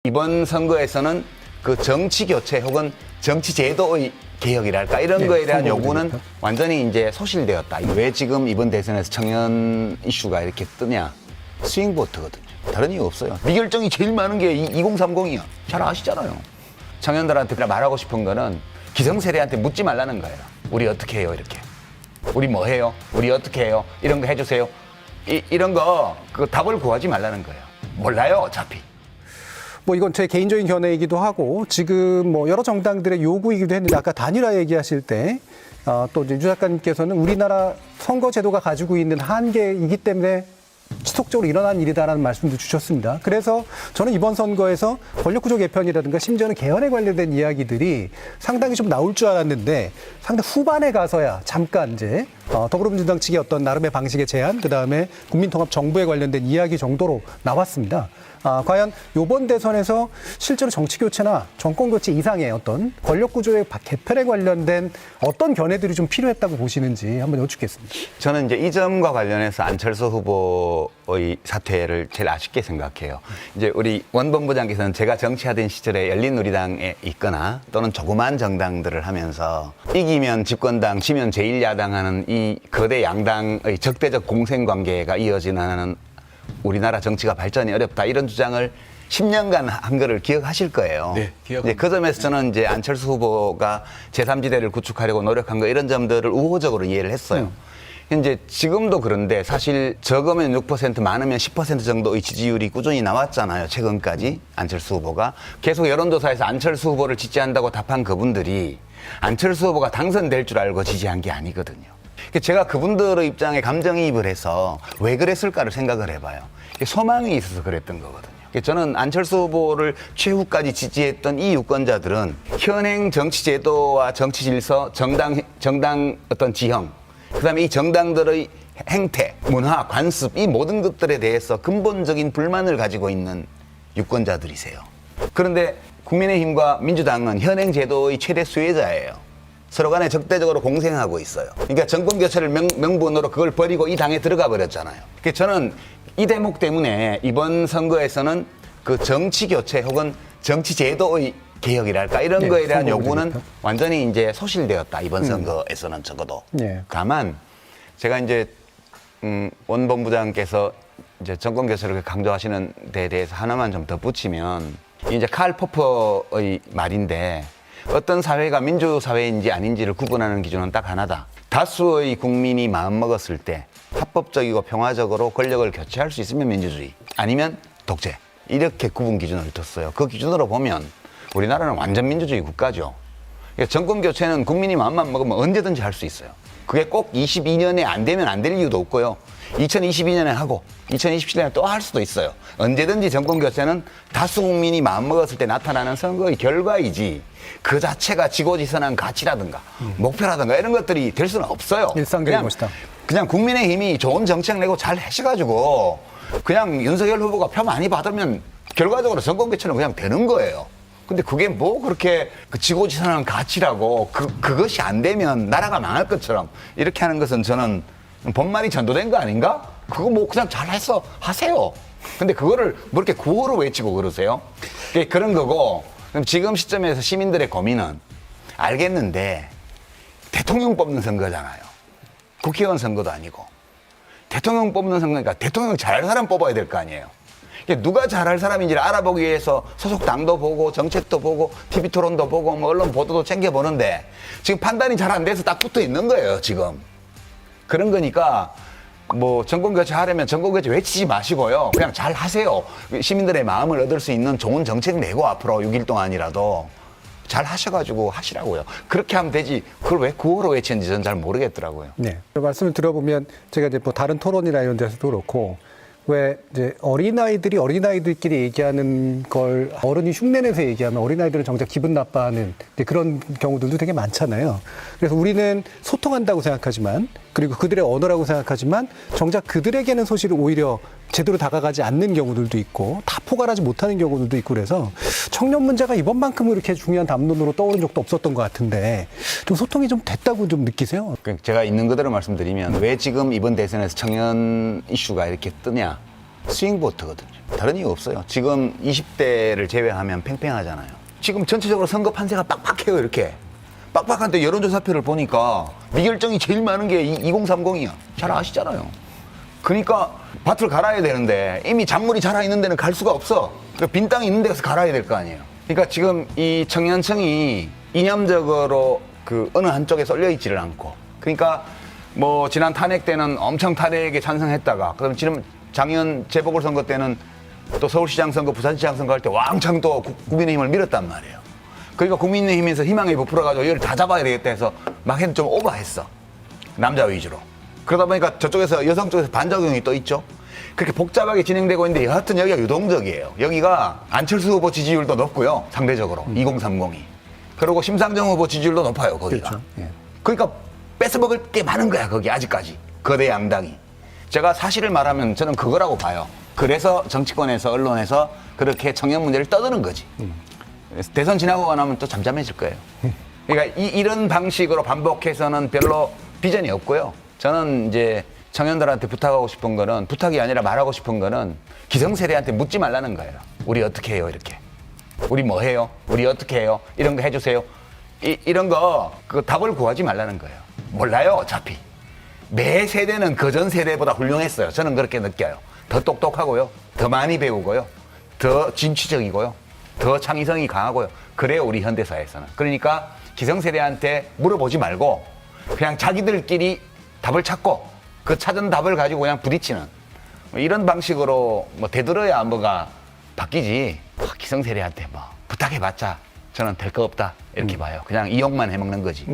이번 선거에서는 그 정치 교체 혹은 정치 제도의 개혁이랄까 이런 거에 대한 요구는 완전히 이제 소실되었다. 왜 지금 이번 대선에서 청년 이슈가 이렇게 뜨냐? 스윙보트거든요. 다른 이유 없어요. 미결정이 제일 많은 게 2030이야. 잘 아시잖아요. 청년들한테 말하고 싶은 거는 기성세대한테 묻지 말라는 거예요. 우리 어떻게 해요? 이렇게. 우리 뭐 해요? 우리 어떻게 해요? 이런 거 해주세요. 이런 거 그 답을 구하지 말라는 거예요. 몰라요, 어차피. 뭐 이건 제 개인적인 견해이기도 하고 지금 뭐 여러 정당들의 요구이기도 했는데 아까 단일화 얘기하실 때 또 이제 유 작가님께서는 우리나라 선거 제도가 가지고 있는 한계이기 때문에 지속적으로 일어난 일이다라는 말씀도 주셨습니다. 그래서 저는 이번 선거에서 권력구조 개편이라든가 심지어는 개헌에 관련된 이야기들이 상당히 좀 나올 줄 알았는데 상당 후반에 가서야 잠깐 이제 더불어민주당 측의 어떤 나름의 방식의 제안, 그다음에 국민통합정부에 관련된 이야기 정도로 나왔습니다. 과연 이번 대선에서 실제로 정치교체나 정권교체 이상의 어떤 권력구조의 개편에 관련된 어떤 견해들이 좀 필요했다고 보시는지 한번 여쭙겠습니다. 저는 이제 이 점과 관련해서 안철수 후보의 사퇴를 제일 아쉽게 생각해요. 이제 우리 원본부장께서는 제가 정치하던 시절에 열린우리당에 있거나 또는 조그만 정당들을 하면서 이기면 집권당, 지면 제1야당 하는 이 거대 양당의 적대적 공생관계가 이어지는 우리나라 정치가 발전이 어렵다 이런 주장을 10년간 한 거를 기억하실 거예요. 네, 기억합니다. 그 점에서 저는 이제 안철수 후보가 제3지대를 구축하려고 노력한 거 이런 점들을 우호적으로 이해를 했어요. 이제 지금도 그런데 사실 적으면 6% 많으면 10% 정도의 지지율이 꾸준히 나왔잖아요. 최근까지 안철수 후보가 계속 여론조사에서 안철수 후보를 지지한다고 답한 그분들이 안철수 후보가 당선될 줄 알고 지지한 게 아니거든요. 제가 그분들의 입장에 감정이입을 해서 왜 그랬을까를 생각을 해봐요. 소망이 있어서 그랬던 거거든요. 저는 안철수 후보를 최후까지 지지했던 이 유권자들은 현행 정치 제도와 정치 질서, 정당 어떤 지형, 그다음에 이 정당들의 행태, 문화, 관습 이 모든 것들에 대해서 근본적인 불만을 가지고 있는 유권자들이세요. 그런데 국민의힘과 민주당은 현행 제도의 최대 수혜자예요. 서로 간에 적대적으로 공생하고 있어요. 그러니까 정권 교체를 명분으로 그걸 버리고 이 당에 들어가 버렸잖아요. 그래서 저는 이 대목 때문에 이번 선거에서는 그 정치 교체 혹은 정치 제도의 개혁이랄까 이런 거에 대한 요구는 완전히 이제 소실되었다. 이번 선거에서는 적어도. 다만 제가 이제 원본부장께서 이제 정권 교체를 강조하시는 데 대해서 하나만 좀 덧붙이면 이제 칼 포퍼의 말인데 어떤 사회가 민주사회인지 아닌지를 구분하는 기준은 딱 하나다. 다수의 국민이 마음먹었을 때 합법적이고 평화적으로 권력을 교체할 수 있으면 민주주의, 아니면 독재. 이렇게 구분 기준을 뒀어요. 그 기준으로 보면 우리나라는 완전 민주주의 국가죠. 정권 교체는 국민이 마음만 먹으면 언제든지 할 수 있어요. 그게 꼭 22년에 안 되면 안 될 이유도 없고요. 2022년에 하고 2027년에 또 할 수도 있어요. 언제든지 정권 교체는 다수 국민이 마음먹었을 때 나타나는 선거의 결과이지 그 자체가 지고지선한 가치라든가 목표라든가 이런 것들이 될 수는 없어요. 일상적인 것이다. 그냥 국민의힘이 좋은 정책 내고 잘 하셔가지고 그냥 윤석열 후보가 표 많이 받으면 결과적으로 정권 교체는 그냥 되는 거예요. 근데 그게 뭐 그렇게 그 지고지선한 가치라고 그것이 안 되면 나라가 망할 것처럼 이렇게 하는 것은 저는 본말이 전도된 거 아닌가? 그거 뭐 그냥 잘해서 하세요. 근데 그거를 뭐 이렇게 구호로 외치고 그러세요? 그런 거고, 그럼 지금 시점에서 시민들의 고민은 알겠는데 대통령 뽑는 선거잖아요. 국회의원 선거도 아니고. 대통령 뽑는 선거니까 대통령 잘할 사람 뽑아야 될 거 아니에요. 누가 잘할 사람인지를 알아보기 위해서 소속 당도 보고 정책도 보고 TV 토론도 보고 뭐 언론 보도도 챙겨보는데 지금 판단이 잘 안 돼서 딱 붙어 있는 거예요, 지금. 그런 거니까 뭐 정권 교체 하려면 정권 교체 외치지 마시고요. 그냥 잘 하세요. 시민들의 마음을 얻을 수 있는 좋은 정책 내고 앞으로 6일 동안이라도 잘 하셔가지고 하시라고요. 그렇게 하면 되지. 그걸 왜 구호로 외치는지 저는 잘 모르겠더라고요. 네. 말씀을 들어보면 제가 이제 뭐 다른 토론이나 이런 데서도 그렇고 왜 이제 어린아이들이 어린아이들끼리 얘기하는 걸 어른이 흉내내서 얘기하면 어린아이들은 정작 기분 나빠하는 그런 경우들도 되게 많잖아요. 그래서 우리는 소통한다고 생각하지만 그리고 그들의 언어라고 생각하지만 정작 그들에게는 사실 오히려 제대로 다가가지 않는 경우들도 있고 다 포괄하지 못하는 경우들도 있고 그래서 청년 문제가 이번만큼 이렇게 중요한 담론으로 떠오른 적도 없었던 것 같은데 좀 소통이 좀 됐다고 좀 느끼세요? 제가 있는 그대로 말씀드리면 왜 지금 이번 대선에서 청년 이슈가 이렇게 뜨냐? 스윙보트거든요. 다른 이유 없어요. 지금 20대를 제외하면 팽팽하잖아요. 지금 전체적으로 선거 판세가 빡빡해요. 이렇게 빡빡한데 여론조사표를 보니까 미결정이 제일 많은 게 2030이야. 잘 아시잖아요. 그러니까 밭을 갈아야 되는데 이미 작물이 자라 있는 데는 갈 수가 없어. 그러니까 빈 땅이 있는 데서 갈아야 될 거 아니에요. 그러니까 지금 이 청년층이 이념적으로 그 어느 한쪽에 쏠려 있지를 않고, 그러니까 뭐 지난 탄핵 때는 엄청 탄핵에 찬성했다가, 그럼 지금 작년 재보궐선거 때는 또 서울시장 선거, 부산시장 선거 할 때 왕창 또 국민의힘을 밀었단 말이에요. 그러니까 국민의힘에서 희망이 부풀어가지고 이걸 다 잡아야 되겠다 해서 막 했는데 좀 오버했어. 남자 위주로. 그러다 보니까 저쪽에서 여성 쪽에서 반작용이 또 있죠. 그렇게 복잡하게 진행되고 있는데 여하튼 여기가 유동적이에요. 여기가 안철수 후보 지지율도 높고요. 상대적으로 2030이. 그리고 심상정 후보 지지율도 높아요. 거기가. 그렇죠. 예. 그러니까 뺏어먹을 게 많은 거야. 거기 아직까지. 거대 양당이. 제가 사실을 말하면 저는 그거라고 봐요. 그래서 정치권에서 언론에서 그렇게 청년 문제를 떠드는 거지. 대선 지나고 나면 또 잠잠해질 거예요. 그러니까 이런 방식으로 반복해서는 별로 비전이 없고요. 저는 이제 청년들한테 부탁하고 싶은 거는, 부탁이 아니라 말하고 싶은 거는 기성세대한테 묻지 말라는 거예요. 우리 어떻게 해요, 이렇게. 우리 뭐 해요? 우리 어떻게 해요? 이런 거 해주세요. 이런 거, 그 답을 구하지 말라는 거예요. 몰라요, 어차피. 매 세대는 그전 세대보다 훌륭했어요. 저는 그렇게 느껴요. 더 똑똑하고요. 더 많이 배우고요. 더 진취적이고요. 더 창의성이 강하고요. 그래요, 우리 현대사에서는. 그러니까 기성세대한테 물어보지 말고 그냥 자기들끼리 답을 찾고 그 찾은 답을 가지고 그냥 부딪히는 뭐 이런 방식으로 뭐 되들어야 뭐가 바뀌지. 기성세대한테 뭐 부탁해봤자 저는 될 거 없다 이렇게 봐요. 그냥 이용만 해먹는 거지.